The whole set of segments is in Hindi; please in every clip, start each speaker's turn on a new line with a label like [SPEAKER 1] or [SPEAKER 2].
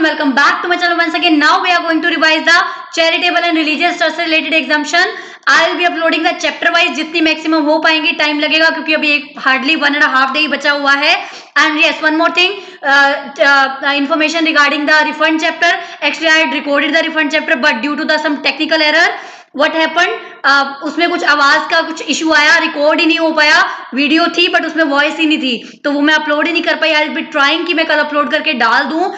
[SPEAKER 1] welcome back to my channel once again. Now we are going to revise the charitable and religious trust related exemption. I will be uploading the chapter wise जितनी मैक्सिमम हो पाएंगी. टाइम लगेगा क्योंकि अभी एक हार्डली 1.5 day ही बचा हुआ है. And yes, one more thing, information regarding the refund chapter. Actually, I had recorded the refund chapter, but due to the some technical error, what happened, उसमें कुछ आवाज का कुछ इशू आया, रिकॉर्ड ही नहीं हो पाया. वीडियो थी बट उसमें वॉइस ही नहीं थी, तो वो मैं अपलोड ही नहीं कर पाई. आई विल बी ट्राइंग कि मैं कल अपलोड करके डाल दूं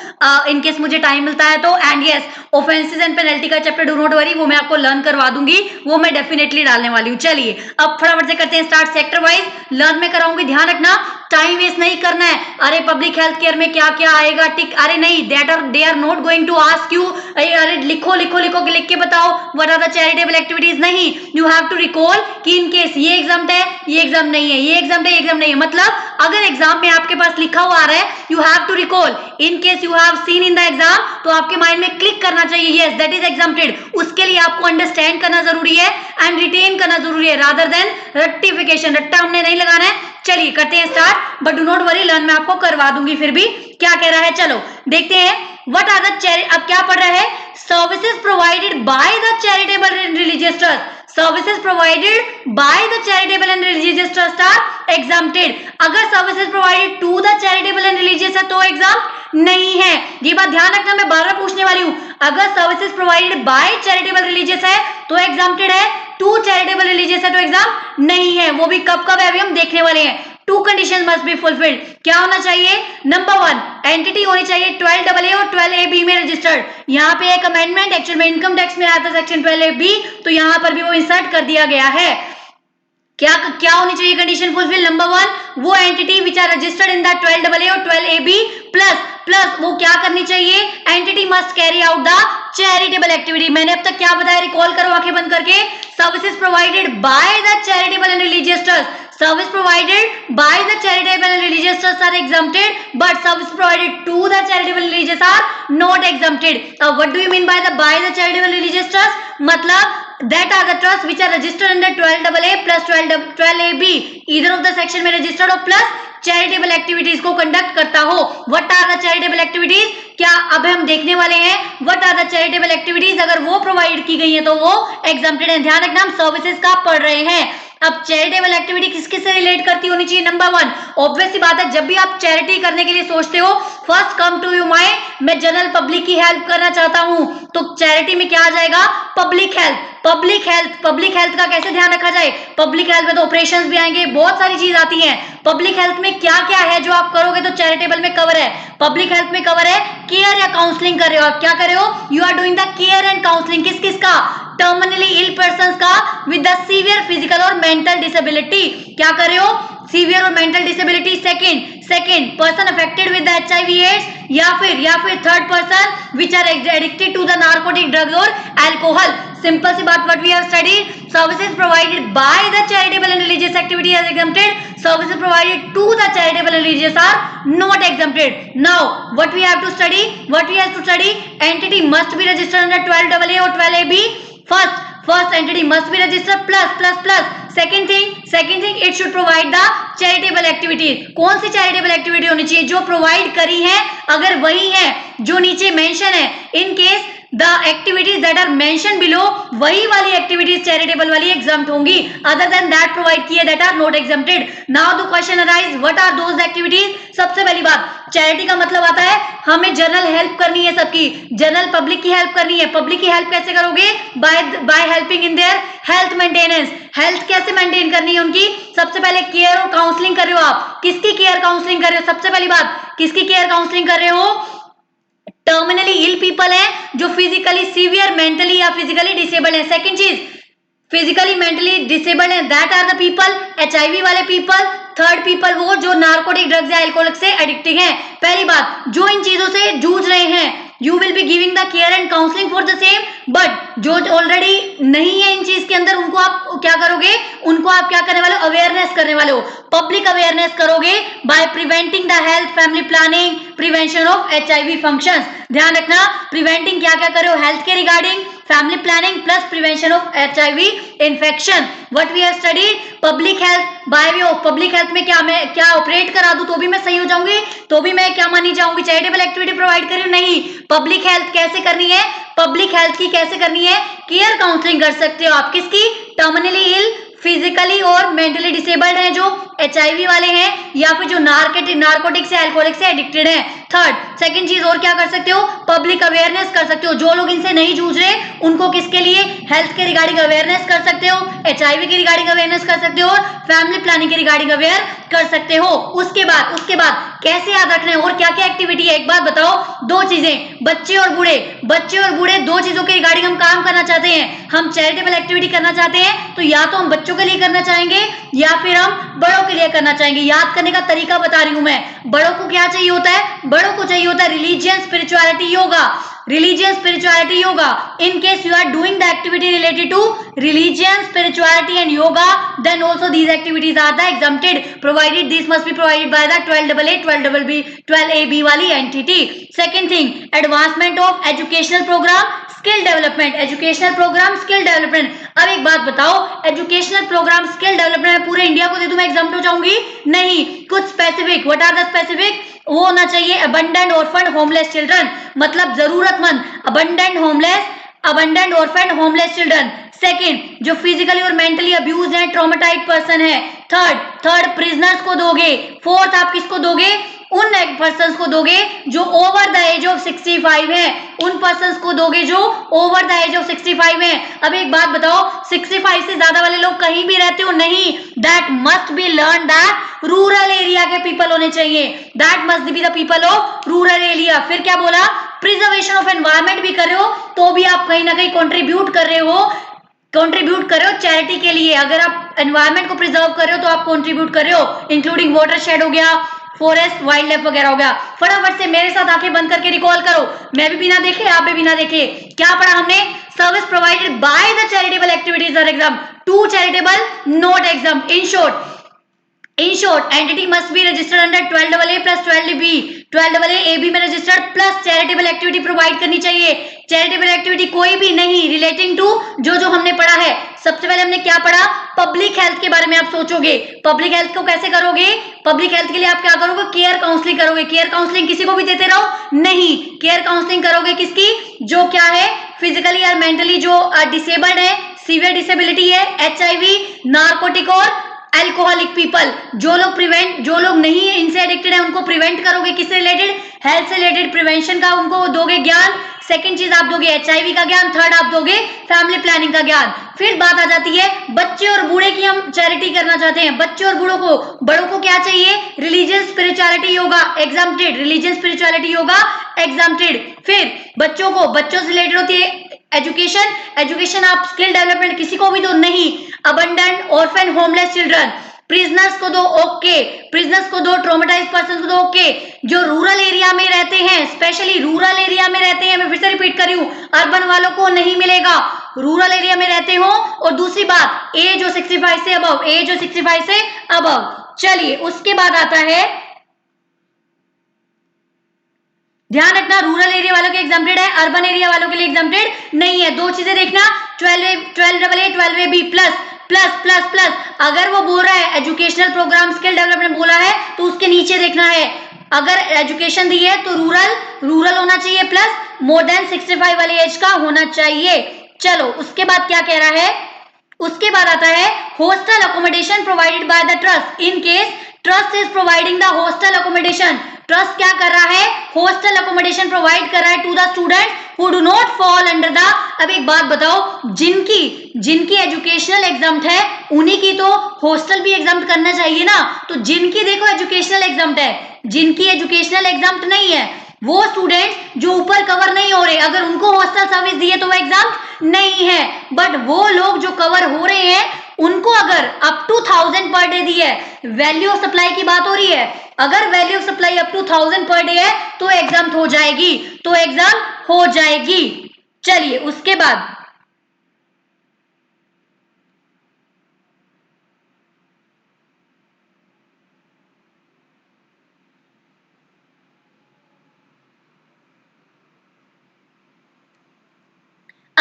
[SPEAKER 1] इन केस मुझे टाइम मिलता है तो. And yes, offences and penalty का चैप्टर, डू नॉट वरी, वो मैं आपको लर्न करवा दूंगी, वो मैं डेफिनेटली डालने वाली हूँ. चलिए अब फटाफट से करते हैं स्टार्ट. सेक्टर वाइज लर्न में कराऊंगी, ध्यान रखना, टाइम वेस्ट नहीं करना है. अरे पब्लिक हेल्थ केयर में क्या क्या आएगा, टिक, अरे नहीं, they are not going to ask you अरे लिखो लिखो लिखो लिख के बताओ what are the charitable activities. नहीं, यू हैव टू रिकॉल कि इन केस ये एग्जाम है, ये एग्जाम नहीं है, ये एग्जाम है, ये एग्जाम नहीं है. मतलब अगर एग्जाम में आपके पास लिखा हुआ आ रहा है, you have to recall. In case you have seen in the exam, तो आपके माइंड में क्लिक करना चाहिए, यस दैट इज एग्जाम्प्टेड. उसके लिए आपको अंडरस्टैंड करना जरूरी है एंड रिटेन करना जरूरी है, रादर देन रट्टिफिकेशन. रट्टा हमने नहीं लगाना है. चलिए करते हैं start, but do not worry, learn मैं आपको करवा दूंगी. फिर भी क्या कह रहा है, चलो देखते हैं. व्हाट आर द अब क्या पढ़ रहा है, services provided by the charitable and religious trust. Services provided by the charitable and religious trust are exempted. अगर services provided to the charitable and religious है तो एग्जाम नहीं है. ये बात ध्यान रखना, मैं बार बार पूछने वाली हूँ. अगर services provided bye charitable religious है तो एग्जाम्प्टेड है, टू चैरिटेबल रिलीजियस है तो एग्जाम नहीं है. वो भी कब कब है अभी हम देखने वाले हैं. Two condition must be fulfilled. क्या होना चाहिए, नंबर 1, एंटिटी होनी चाहिए 12AA और 12AB में रजिस्टर्ड. यहाँ पे एक अमेंडमेंट एक्चुअल में इनकम टैक्स में आया था सेक्शन 12AB, तो यहाँ पर भी वो इंसर्ट कर दिया गया है. क्या क्या होनी चाहिए कंडीशन फुलफिल, नंबर 1, वो entity which are registered in the 12AA और 12AB प्लस वो क्या करनी चाहिए, entity must carry out the charitable activity. मैंने अब तक क्या बताया, रिकॉल करो आंखें बंद करके. Services provided by the charitable and religious trust, service provided by the charitable and religious trusts are exempted, but service provided to the charitable and religious are not exempted. What do you mean by the charitable and religious trust? मतलब that are the trusts which are registered under 12AA plus 12AB, either of the section में registered हो plus चैरिटेबल एक्टिविटीज को कंडक्ट करता हो. What are the charitable activities, क्या अब हम देखने वाले हैं. What are the charitable activities, अगर वो प्रोवाइड की गई है तो वो एग्जम्प्टेड है. ध्यान रखना, हम सर्विसेज का पढ़ रहे हैं. अब चैरिटेबल एक्टिविटी किसके से रिलेट करती होनी चाहिए, नंबर 1, ऑब्वियस सी बात है, जब भी आप चैरिटी करने के लिए सोचते हो, first come to you mind, मैं जनरल पब्लिक की हेल्प करना चाहता हूं, तो चैरिटी में क्या आ जाएगा, पब्लिक हेल्थ. पब्लिक हेल्थ का कैसे ध्यान रखा जाए, पब्लिक हेल्थ में तो ऑपरेशंस भी आएंगे, बहुत सारी चीज आती हैं. पब्लिक हेल्थ में क्या क्या है जो आप करोगे तो चैरिटेबल में कवर है. पब्लिक हेल्थ में कवर है केयर या काउंसलिंग कर रहे हो आप. क्या कर रहे हो, you are doing the care and counselling. किस किस का, टर्मिनली इल पर्सन का विद द सीवियर फिजिकल और मेंटल डिसेबिलिटी. क्या कर रहे हो, सीवियर और mental disability. Second person affected with the HIV AIDS, या फिर third person which are addicted to the narcotic drugs और अल्कोहल. सिंपल सी बात, what we have studied, services provided by the charitable and religious activity are exempted, services provided to the charitable and religious are not exempted. Now what we have to study, entity must be registered under 12AA और 12AB. First entity must be registered plus. Second thing, it should provide the charitable activities. कौन सी charitable activity होनी चाहिए, जो provide करी है, अगर वही है जो नीचे mention है, in case the activities that are mentioned below, वही वाली activities charitable वाली exempt होंगी. Other than that provide किए that are not exempted. Now the question arise, what are those activities? सबसे पहली बात, चैरिटी का मतलब आता है हमें जनरल हेल्प करनी है, सबकी जनरल पब्लिक की हेल्प करनी है. पब्लिक की हेल्प कैसे करोगे, by helping in their health maintenance. Health कैसे मेंटेन करनी है उनकी, सबसे पहले केयर और काउंसलिंग कर रहे हो आप. किसकी केयर काउंसलिंग कर रहे हो, सबसे पहली बात, किसकी केयर काउंसलिंग कर रहे हो, टर्मिनली इल पीपल है जो फिजिकली सीवियर, मेंटली या फिजिकली डिसेबल्ड है. सेकंड चीज, फिजिकली मेंटली डिसेबल्ड है, that are the people, HIV वाले पीपल. थर्ड पीपल वो जो नार्कोटिक ड्रग्स या अल्कोहल से एडिक्टेड हैं. पहली बात, जो इन चीजों से जूझ रहे हैं, you will be giving the care and counselling for the same. But जो ऑलरेडी नहीं है इन चीज के अंदर, उनको आप क्या करोगे, उनको आप क्या करने वाले हो, अवेयरनेस करने वाले हो. पब्लिक अवेयरनेस करोगे by preventing the health, family planning, prevention of HIV functions. ध्यान रखना, प्रिवेंटिंग क्या क्या कर रहे हो, हेल्थ के regarding, family planning plus prevention of HIV infection. What we have studied public health. By way of public health में क्या मैं क्या ऑपरेट करा दूं तो भी मैं सही हो जाऊंगी, तो भी मैं क्या मानी जाऊंगी, चैरिटेबल एक्टिविटी प्रोवाइड करी नहीं. पब्लिक हेल्थ कैसे करनी है, पब्लिक हेल्थ की कैसे करनी है, केयर काउंसलिंग कर सकते हो आप. किसकी, टर्मिनली इल, फिजिकली और मेंटली डिसेबल्ड हैं जो HIV वाले हैं, या फिर जो नार्कोटिक से अल्कोहलिक से एडिक्टेड हैं. थर्ड, सेकंड चीज और क्या कर सकते हो, पब्लिक अवेयरनेस कर सकते हो. जो लोग इनसे नहीं जूझ रहे उनको किसके लिए, हेल्थ के रिगार्डिंग अवेयरनेस कर सकते हो, HIV के रिगार्डिंग अवेयरनेस कर सकते हो, और फैमिली प्लानिंग के रिगार्डिंग अवेयर कर सकते हो. उसके बाद कैसे याद रखना है और क्या क्या एक्टिविटी है, एक बात बताओ. दो चीजें, बच्चे और बूढ़े दो चीजों के रिगार्डिंग हम काम करना चाहते हैं. हम चैरिटेबल एक्टिविटी करना चाहते हैं तो या तो हम बच्चों के लिए करना चाहेंगे या फिर हम बड़ों के लिए करना चाहेंगे. याद करने का तरीका बता रही हूं मैं. बड़ों को क्या चाहिए होता है, बड़ों को चाहिए होता है religion spirituality yoga. religion spirituality yoga. In case you are doing the activity related to religion spirituality and yoga, then also these activities are the exempted, provided this must be provided by the 12AA 12BB 12AB वाली entity. Second thing, advancement of educational program skill development. Educational program skill development. अब एक बात बताओ, एजुकेशनल प्रोग्राम स्किल डेवलपमेंट पूरे इंडिया को दे दूं मैं एग्जाम हो जाऊंगी नहीं. कुछ specific, what are the specific, वो होना चाहिए अबंडेंट ऑर्फन होमलेस चिल्ड्रन, मतलब जरूरतमंद, abandoned orphan homeless children. Second, जो फिजिकली और मेंटली अब्यूज है, ट्रॉमेटाइज पर्सन है. थर्ड प्रिजनर्स को दोगे. फोर्थ, आप किसको दोगे, उन पर्सन को दोगे जो ओवर द एज ऑफ 65 है, उन पर्सन को दोगे जो ओवर द एज ऑफ 65 है. अब एक बात बताओ, 65 से ज्यादा वाले लोग कहीं भी रहते हो नहीं, that must be learn that rural area के पीपल होने चाहिए, that must be the people of rural area. फिर क्या बोला, प्रिजर्वेशन ऑफ एनवायरमेंट भी कर रहे हो तो भी आप कहीं ना कहीं कंट्रीब्यूट कर रहे हो चैरिटी के लिए. अगर आप एनवायरमेंट को प्रिजर्व कर रहे हो तो आप कंट्रीब्यूट कर रहे हो, इंक्लूडिंग वाटर शेड हो गया, फॉरेस्ट वाइल्ड लाइफ वगैरह हो गया. फटाफट से मेरे साथ आंखें बंद करके रिकॉल करो, मैं भी बिना देखे आप भी बिना देखे. क्या पढ़ा हमने, service provided by the charitable activities are exempt to charitable not exempt. In short, entity must be registered under 12AA plus 12B. 12AA AB में registered plus charitable activity provide करनी चाहिए. Charitable activity कोई भी नहीं relating to जो हमने पढ़ा है. सबसे पहले हमने क्या पढ़ा, पब्लिक हेल्थ के बारे में आप सोचोगे. पब्लिक हेल्थ को कैसे करोगे, पब्लिक हेल्थ के लिए आप क्या करोगे, केयर काउंसलिंग करोगे. केयर काउंसलिंग किसी को भी देते रहो नहीं, केयर काउंसलिंग करोगे किसकी, जो क्या है, फिजिकली और मेंटली जो डिसेबल्ड है, सीवियर डिसेबिलिटी है, HIV, नार्कोटिक और अल्कोहलिक पीपल. जो लोग नहीं इनसे एडिक्टेड है उनको प्रिवेंट करोगे, किससे रिलेटेड, हेल्थ से रिलेटेड प्रिवेंशन का उनको दोगे ज्ञान. सेकंड चीज आप दोगे HIV का ज्ञान. थर्ड आप दोगे फैमिली प्लानिंग का ज्ञान. फिर बात आ जाती है बच्चे और बूढ़े की, हम चैरिटी करना चाहते हैं बच्चे और बड़ों को क्या चाहिए, religious spirituality yoga exempted, religious spirituality yoga exempted. फिर बच्चों से रिलेटेड होती है एजुकेशन आप स्किल डेवलपमेंट किसी को भी दो नहीं, abundant orphan homeless children. Prisoners को दो ओके, प्रिजनर्स को दो, ट्रॉमेटाइज पर्सन को दो ओके. जो रूरल एरिया में रहते हैं, स्पेशली रूरल एरिया में रहते हैं, मैं फिर से रिपीट कर रही हूँ, अर्बन वालों को नहीं मिलेगा, रूरल एरिया में रहते हो. और दूसरी बात, एज जो 65 से अबव. चलिए उसके बाद आता है, ध्यान रखना रूरल एरिया वालों के एग्जाम्प्टेड है, अर्बन एरिया वालों के लिए एग्जाम्प्टेड नहीं है. दो चीजें देखना, 12AA plus plus plus plus. अगर वो बोल रहा है एजुकेशनल प्रोग्राम स्किल डेवलपमेंट बोला है तो उसके नीचे देखना है, अगर एजुकेशन दी है तो रूरल होना चाहिए प्लस मोर देन 65 वाली एज का होना चाहिए. चलो उसके बाद क्या कह रहा है, उसके बाद आता है hostel accommodation provided by the trust. In case trust is providing the hostel accommodation, trust क्या कर रहा है, हॉस्टल अकोमोडेशन प्रोवाइड कर रहा है to the student who do not fall under the. अब एक बात बताओ, जिनकी एजुकेशनल एग्जाम्प्ट है उन्हीं की तो हॉस्टल भी एग्जाम्प्ट करना चाहिए ना. तो जिनकी देखो एजुकेशनल एग्जाम्प्ट है, जिनकी एजुकेशनल एग्जाम्प्ट नहीं है, वो स्टूडेंट जो ऊपर कवर नहीं हो रहे, अगर उनको हॉस्टल सर्विस दी है तो वो एग्जाम नहीं है. बट वो लोग जो कवर हो रहे हैं उनको अगर अप टू 1000 पर डे दी है, वैल्यू ऑफ सप्लाई की बात हो रही है, अगर value of supply up to 1000 per day है तो एग्जाम हो जाएगी. चलिए उसके बाद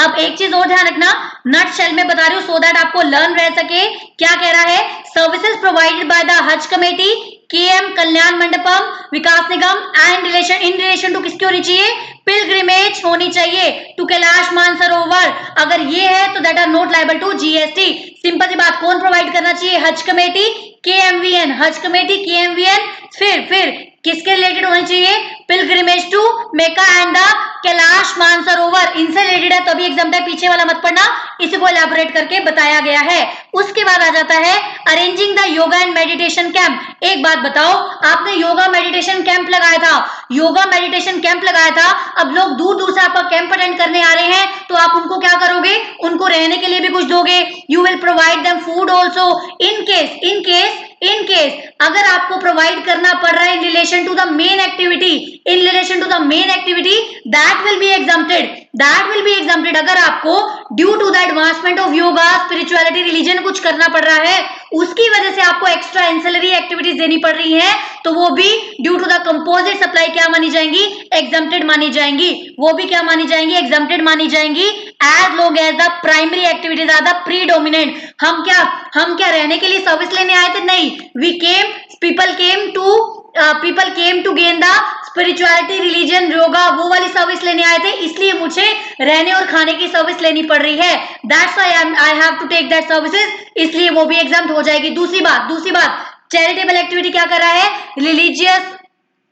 [SPEAKER 1] अब एक चीज और ध्यान रखना, नट शेल में बता रही हूँ सो दैट आपको लर्न रह सके। क्या कह रहा है, services provided by the Haj committee, KM Kalyan Mandapam, Vikas Nigam and relation in relation to किसकी होनी चाहिए, पिलग्रिमेज होनी चाहिए टू कैलाश मानसरोवर। अगर ये है तो that are not liable to GST. Simple सी बात, कौन प्रोवाइड करना चाहिए, हज कमेटी केएमवीएन, हज कमेटी केएमवीएन। फिर किसके रिलेटेड होनी चाहिए, pilgrimage to Mecca and the Kailash Mansarovar, इनसे रिलेटेड है तभी एग्जाम है, पीछे वाला मत पढ़ना, इसी को एलैबोरेट करके बताया गया है। उसके बाद आ जाता है arranging the yoga and meditation camp. एक बात बताओ, आपने योगा मेडिटेशन कैंप लगाया था, योगा मेडिटेशन कैंप लगाया था, अब लोग दूर दूर से आपका कैंप अटेंड करने आ रहे हैं, तो आप उनको क्या करोगे, उनको रहने के लिए भी कुछ दोगे, you will provide them food also. In case अगर आपको प्रोवाइड करना पड़ रहा है in relation to the main activity, in relation to the main activity, that will be exempted. अगर आपको due to the advancement of yoga spirituality religion कुछ करना पड़ रहा है, उसकी वजह से आपको एक्स्ट्रा एंसिलरी एक्टिविटीज देनी पड़ रही है, तो वो भी due to the composite supply क्या मानी जाएंगी, एग्जाम्प्टेड मानी जाएंगी। वो भी क्या मानी जाएंगी, एग्जाम्प्टेड मानी जाएंगी, as long as the primary activities are the predominant. हम क्या रहने के लिए सर्विस लेने आए थे, नहीं, people came to gain the spirituality religion yoga, वो वाली सर्विस लेने आए थे, इसलिए मुझे रहने और खाने की सर्विस लेनी पड़ रही है, that's why I have to take that services, इसलिए वो भी एग्जाम हो जाएगी। दूसरी बात, चैरिटेबल एक्टिविटी क्या कर रहा है,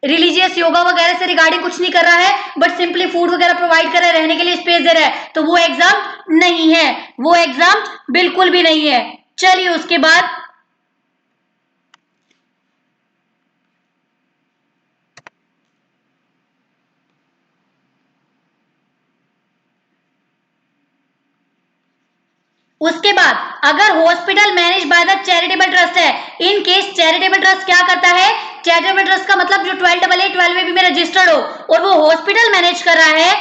[SPEAKER 1] रिलीजियस योगा वगैरह से रिगार्डिंग कुछ नहीं कर रहा है, बट सिंपली फूड वगैरह प्रोवाइड कर रहा है, रहने के लिए स्पेस दे रहा है, तो वो एग्जाम नहीं है, वो एग्जाम बिल्कुल भी नहीं है। चलिए उसके बाद अगर hospital manage by the charitable trust है, इन केस चैरिटेबल ट्रस्ट क्या करता है, चैरिटेबल ट्रस्ट का मतलब जो 12AA 12AB में रजिस्टर्ड हो और वो हॉस्पिटल मैनेज कर रहा है,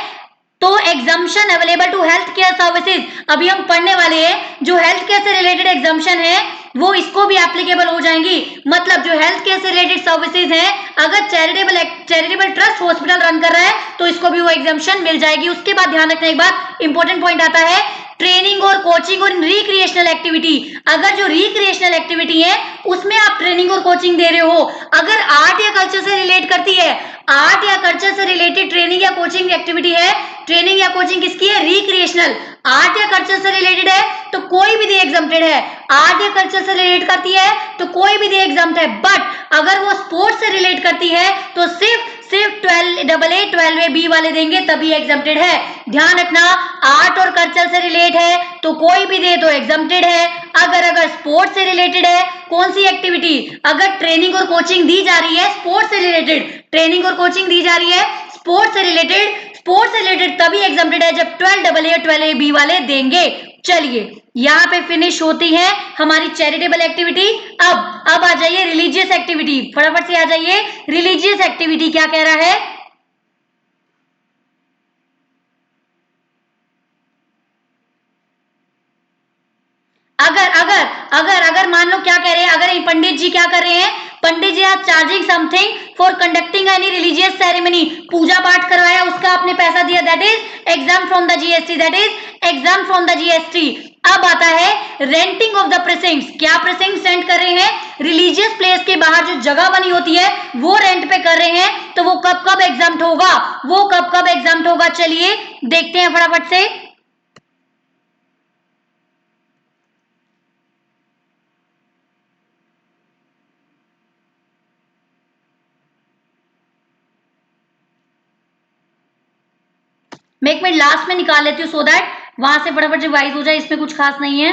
[SPEAKER 1] तो exemption available to health care services. अभी हम पढ़ने वाले हैं, जो हेल्थ केयर से रिलेटेड एग्जाम्पशन है वो इसको भी एप्लीकेबल हो जाएंगी। मतलब जो हेल्थ केयर से रिलेटेड सर्विसेज है, अगर चैरिटेबल ट्रस्ट हॉस्पिटल रन कर रहा है तो इसको भी वो एग्जाम्पशन मिल जाएगी। उसके बाद ध्यान रखना, एक बात इंपॉर्टेंट पॉइंट आता है, ट्रेनिंग और कोचिंग और रिक्रिएशनल एक्टिविटी। अगर जो रिक्रिएशनल एक्टिविटी है उसमें आप ट्रेनिंग और कोचिंग दे रहे हो, अगर आर्ट या कल्चर से रिलेट करती है, आर्ट या कल्चर से रिलेटेड ट्रेनिंग या कोचिंग एक्टिविटी है, ट्रेनिंग या कोचिंग किसकी है, रिक्रिएशनल, आर्ट या कल्चर से रिलेटेड है तो कोई भी दे एग्जाम्प्टेड है, आर्ट या कल्चर से रिलेट करती है तो कोई भी दे एग्जाम्प्ट है, बट अगर वो स्पोर्ट्स से रिलेट करती है तो सिर्फ 12AA 12AB वाले देंगे तभी एग्जाम्प्टेड है। ध्यान रखना, आर्ट और कल्चर से रिलेट है तो कोई भी दे तो एग्जाम्प्टेड है, अगर स्पोर्ट्स से रिलेटेड है, कौन सी एक्टिविटी, अगर ट्रेनिंग और कोचिंग दी जा रही है स्पोर्ट्स से रिलेटेड, ट्रेनिंग और कोचिंग दी जा रही है स्पोर्ट्स से रिलेटेड तभी एग्जाम्प्टेड है जब 12AA 12AB वाले देंगे। चलिए यहाँ पे फिनिश होती है हमारी चैरिटेबल एक्टिविटी। अब आ जाइए रिलीजियस एक्टिविटी, फटाफट से आ जाइए, रिलीजियस एक्टिविटी क्या कह रहा है, अगर मान लो क्या कह रहे हैं, अगर पंडित जी क्या कर रहे हैं, pandit ji are charging something for conducting any religious ceremony, पूजा पाठ करवाया उसका आपने पैसा दिया, that is exempt from the GST, अब आता है रेंटिंग ऑफ द प्रेसिंग्स, क्या प्रेसिंग्स रेंट कर रहे हैं, रिलीजियस प्लेस के बाहर जो जगह बनी होती है वो रेंट पे कर रहे हैं, तो वो कब एग्जाम्प्ट होगा, वो कब एग्जाम्प्ट होगा, चलिए देखते हैं फटाफट से। मैं एक मिनट लास्ट में निकाल लेती हूँ सो दैट वहां से फटाफट रिवाइज हो जाए, इसमें कुछ खास नहीं है।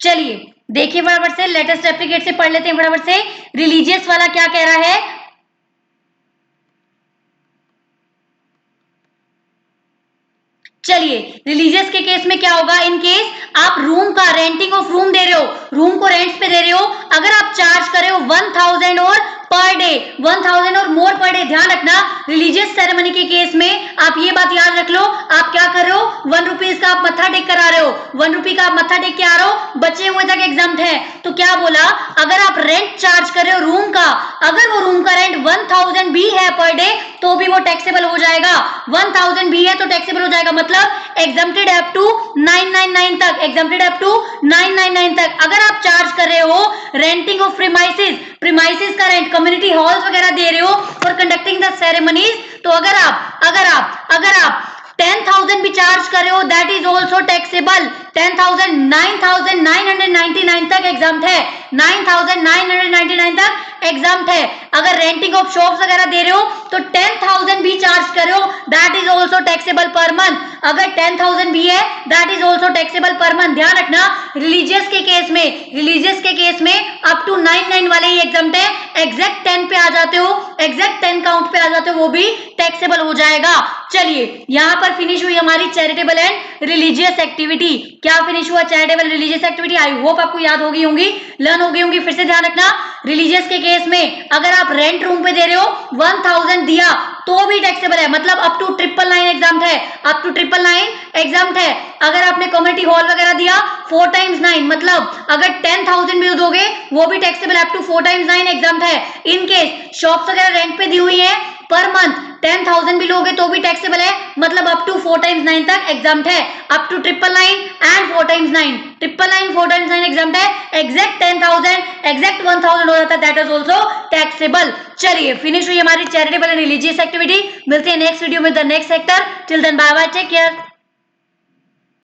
[SPEAKER 1] चलिए देखिए फटाफट से, लेटेस्ट एप्लीकेट से पढ़ लेते हैं फटाफट से, रिलीजियस वाला क्या कह रहा है, चलिए रिलीजियस के केस में क्या होगा, इन केस आप रूम का रेंटिंग ऑफ रूम दे रहे हो, रूम को रेंट पे दे रहे हो, अगर आप चार्ज कर रहे हो 1000 और पर डे 1000 और मोर पर डे, ध्यान रखना रिलीजियस सेरेमनी के केस में आप ये बात याद रख लो, आप क्या कर रहे हो 1 रुपीज का आप मत्था टेक कर आ रहे हो, 1 रुपी का आप मत्था टेक के आ रहे हो, बचे हुए तक एग्जाम्प्ट है। तो क्या बोला, अगर आप रेंट चार्ज कर रहे हो रूम का, अगर वो रूम का रेंट 1000 भी है पर डे तो भी वो टैक्सेबल हो जाएगा, 1000 भी है तो टैक्सेबल हो जाएगा, मतलब एग्जम्प्टेड अप टू 999 तक, एग्जम्प्टेड अप टू 999 तक। अगर आप चार्ज कर रहे हो रेंटिंग ऑफ प्रीमाइसेस, प्रीमाइसेस का रेंट, कम्युनिटी हॉल्स वगैरह दे रहे हो फॉर कंडक्टिंग द सेरेमनीज, तो अगर आप 10,000 भी चार्ज कर रहे हो दैट इज ऑल्सो टैक्सेबल। 10,000 9,999 तक एग्जाम्प्ट है, 9,999 तक एग्जाम्प्ट है। अगर रेंटिंग ऑफ शॉप्स वगैरह दे रहे हो तो 10,000 भी चार्ज कर रहे हो that is also taxable per month, अगर 10,000 भी है that is also taxable per month. ध्यान रखना रिलीजियस के केस में अप टू 99 वाले ही एग्जाम्प्ट है, एग्जैक्ट 10 पे आ जाते हो, एग्जैक्ट 10 काउंट पे आ जाते हो वो भी टैक्सेबल हो जाएगा। चलिए यहाँ पर फिनिश हुई हमारी चैरिटेबल एंड रिलीजियस एक्टिविटी। क्या फिनिश हुआ charitable religious activity, I hope आपको याद होगी होंगी, लर्न होगी होंगी। फिर से ध्यान रखना रिलीजियस के केस में अगर आप रेंट रूम पे दे रहे हो 1000 दिया तो भी टैक्सेबल है, मतलब अप टू 999 एग्जाम है, अप टू 999 एग्जाम है। अगर आपने कम्युनिटी हॉल वगैरह दिया 4 टाइम्स 9, मतलब अगर 10,000 भी दोगे वो भी taxable, up to 4 times 9 exempt है। इन केस शॉप्स वगैरह रेंट पे दी हुई है पर मंथ 10,000 भी लोगे तो भी टैक्सेबल है, मतलब अप टू 4 टाइम्स 9 तक एग्जाम्प्ट है, up to 999 and 4 times 9, 999 4 times 9 exempt है, एग्जैक्ट 10,000 एग्जैक्ट 1000 हो जाता है दैट इज ऑल्सो टैक्सेबल। चलिए फिनिश हुई हमारी चैरिटेबल एंड रिलीजियस एक्टिविटी, मिलते हैं नेक्स्ट वीडियो में the next sector, till then bye bye, take care.